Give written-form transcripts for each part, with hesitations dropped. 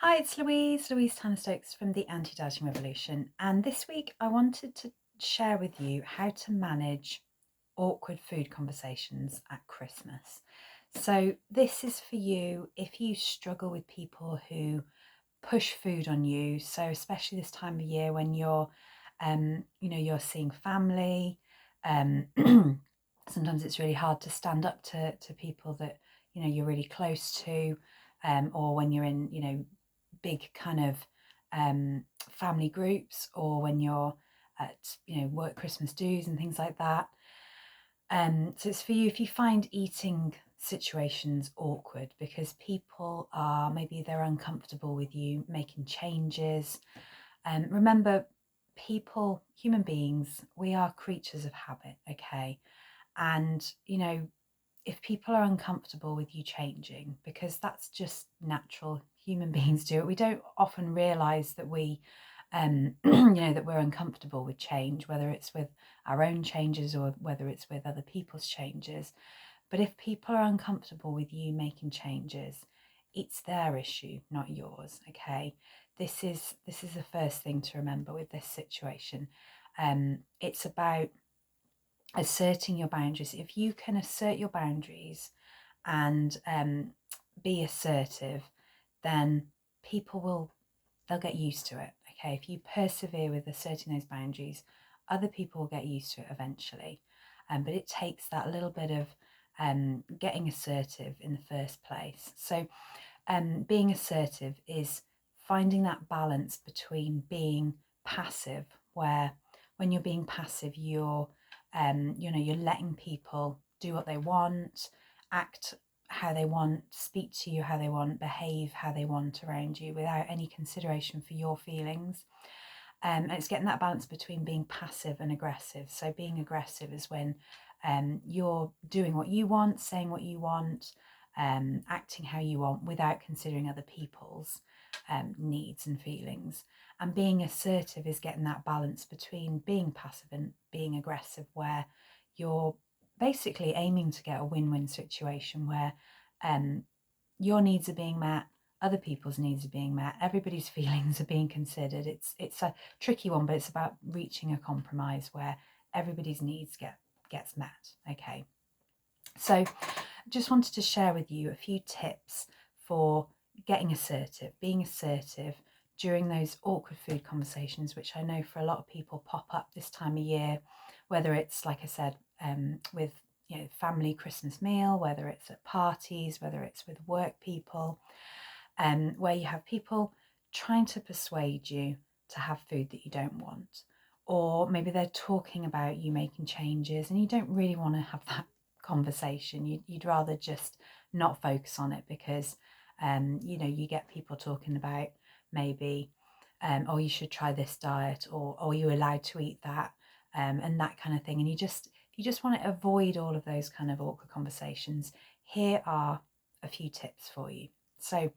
Hi, it's Louise Tanner-Stokes from the Anti-Dieting Revolution. And this week I wanted to share with you how to manage awkward food conversations at Christmas. So this is for you if you struggle with people who push food on you. So especially this time of year when you're seeing family. Um, Sometimes it's really hard to stand up to people that, you're really close to, or when you're in, big kind of family groups, or when you're at work Christmas dues and things like that. So it's for you if you find eating situations awkward because people are, maybe they're uncomfortable with you making changes. Remember, people, human beings, we are creatures of habit, okay? And if people are uncomfortable with you changing, because that's just natural, human beings do it. We don't often realize that that we're uncomfortable with change, whether it's with our own changes or whether it's with other people's changes. But if people are uncomfortable with you making changes, it's their issue, not yours. Okay, this is the first thing to remember with this situation. It's about asserting your boundaries. If you can assert your boundaries and be assertive, then they'll get used to it. Okay, if you persevere with asserting those boundaries, other people will get used to it eventually. But it takes that little bit of getting assertive in the first place. So being assertive is finding that balance between being passive, where when you're being passive, you're letting people do what they want, act how they want, speak to you how they want, behave how they want around you without any consideration for your feelings. And it's getting that balance between being passive and aggressive. So being aggressive is when you're doing what you want, saying what you want, acting how you want without considering other people's needs and feelings. And being assertive is getting that balance between being passive and being aggressive, where you're basically aiming to get a win-win situation where your needs are being met, other people's needs are being met, everybody's feelings are being considered. It's a tricky one, but it's about reaching a compromise where everybody's needs gets met. Okay, so just wanted to share with you a few tips for getting assertive, being assertive during those awkward food conversations, which I know for a lot of people pop up this time of year, whether it's, like I said, with family Christmas meal, whether it's at parties, whether it's with work people, where you have people trying to persuade you to have food that you don't want. Or maybe they're talking about you making changes and you don't really want to have that conversation. You'd rather just not focus on it because, you get people talking about maybe, oh, you should try this diet, or are you allowed to eat that, and that kind of thing. And if you just want to avoid all of those kind of awkward conversations, here are a few tips for you. So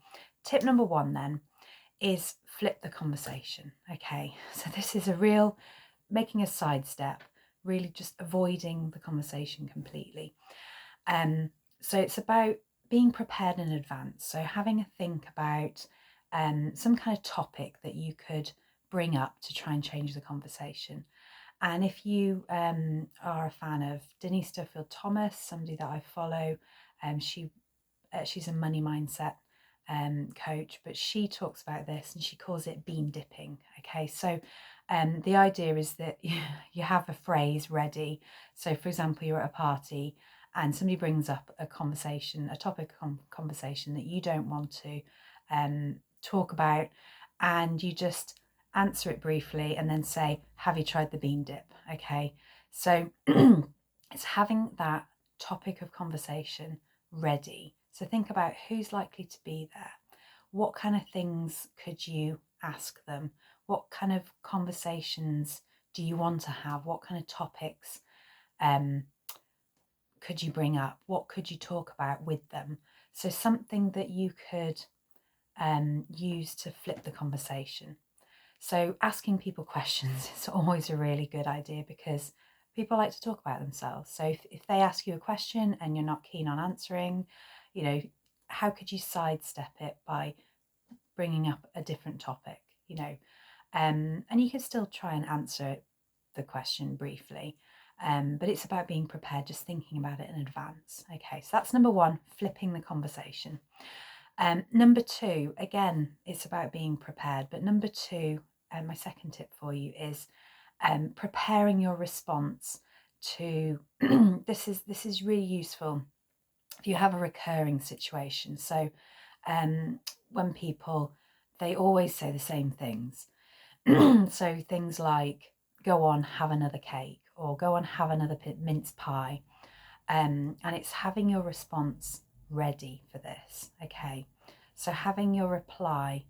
tip number one then is flip the conversation. Okay, so this is a real making a sidestep, really just avoiding the conversation completely. So it's about being prepared in advance. So having a think about some kind of topic that you could bring up to try and change the conversation. And if you are a fan of Denise Duffield Thomas, somebody that I follow, she's a money mindset coach, but she talks about this and she calls it bean dipping. Okay, so the idea is that you have a phrase ready. So, for example, you're at a party and somebody brings up a topic of conversation that you don't want to talk about, and you just answer it briefly and then say, have you tried the bean dip? Okay, so it's having that topic of conversation ready. So think about who's likely to be there. What kind of things could you ask them? What kind of conversations do you want to have? What kind of topics could you bring up? What could you talk about with them? So something that you could use to flip the conversation. So asking people questions is always a really good idea because people like to talk about themselves. So if they ask you a question and you're not keen on answering, how could you sidestep it by bringing up a different topic, you know, and you can still try and answer the question briefly, but it's about being prepared, just thinking about it in advance. Okay, so that's number one, flipping the conversation. Number two, again, it's about being prepared, but number two, my second tip for you is preparing your response to this is really useful if you have a recurring situation. So when people, they always say the same things. So things like, go on, have another cake, or go on, have another mince pie. And it's having your response ready for this. Okay, so having your reply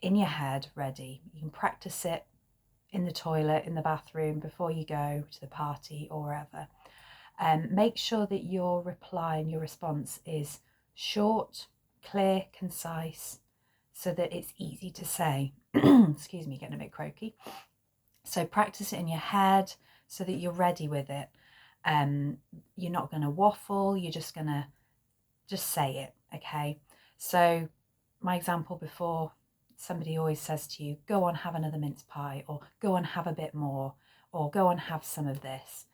in your head ready. You can practice it in the toilet, in the bathroom, before you go to the party or wherever. Make sure that your reply and your response is short, clear, concise, so that it's easy to say. Excuse me, getting a bit croaky. So practice it in your head so that you're ready with it. You're not going to waffle, you're just going to just say it, okay? So my example before, somebody always says to you, go on, have another mince pie, or go on, have a bit more, or go on, have some of this.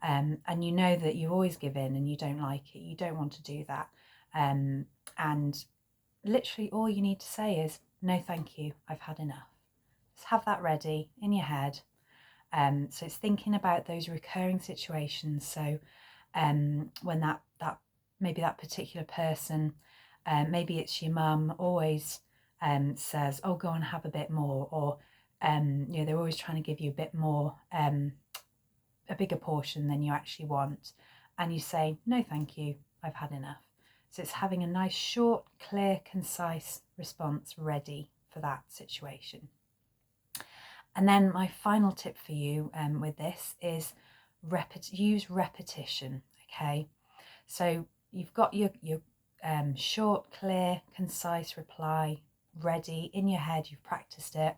And you know that you always give in and you don't like it, you don't want to do that. And literally all you need to say is, no thank you, I've had enough. Just have that ready in your head. So it's thinking about those recurring situations. So when that maybe that particular person, maybe it's your mum, always says, oh, go and have a bit more, or you know, they're always trying to give you a bit more, a bigger portion than you actually want, and you say, no thank you, I've had enough. So it's having a nice, short, clear, concise response ready for that situation. And then my final tip for you with this is use repetition. Okay, so you've got your short, clear, concise reply ready in your head, you've practiced it,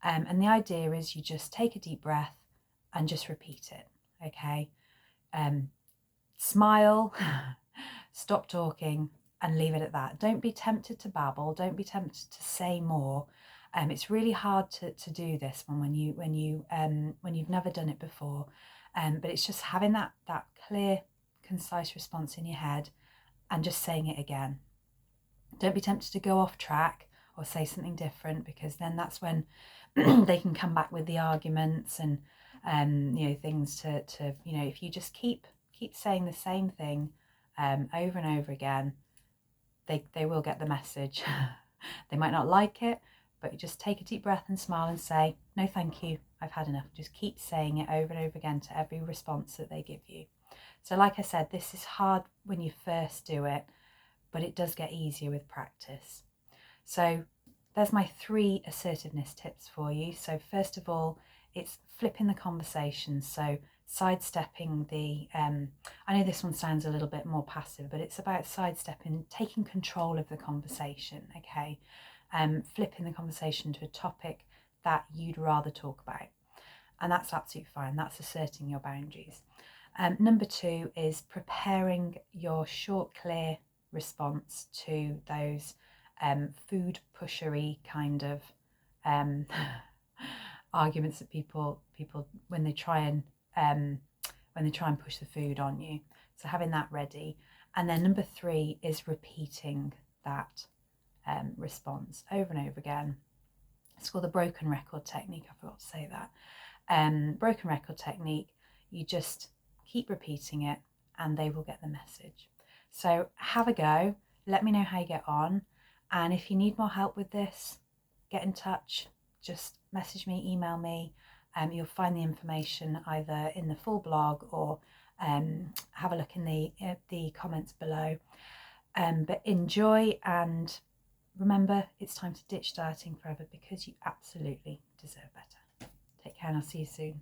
and the idea is you just take a deep breath and just repeat it. Okay, smile, stop talking, and leave it at that. Don't be tempted to babble, don't be tempted to say more. It's really hard to do this when you've never done it before, but it's just having that clear, concise response in your head and just saying it again. Don't be tempted to go off track or say something different, because then that's when they can come back with the arguments and you know, things to you know, if you just keep saying the same thing over and over again, they will get the message. They might not like it, but you just take a deep breath and smile and say, no thank you, I've had enough. Just keep saying it over and over again to every response that they give you. So like I said, this is hard when you first do it, but it does get easier with practice. So there's my 3 assertiveness tips for you. So first of all, it's flipping the conversation. So sidestepping the, I know this one sounds a little bit more passive, but it's about sidestepping, taking control of the conversation, okay? Flipping the conversation to a topic that you'd rather talk about. And that's absolutely fine. That's asserting your boundaries. Number 2 is preparing your short, clear response to those food pushery kind of arguments that people when they try and push the food on you. So having that ready. And then number 3 is repeating that response over and over again. It's called the broken record technique. I forgot to say that. Broken record technique, you just keep repeating it and they will get the message. So have a go, let me know how you get on, and if you need more help with this, get in touch, just message me, email me. You'll find the information either in the full blog or have a look in the comments below. But enjoy, and remember, it's time to ditch dieting forever, because you absolutely deserve better. Take care and I'll see you soon.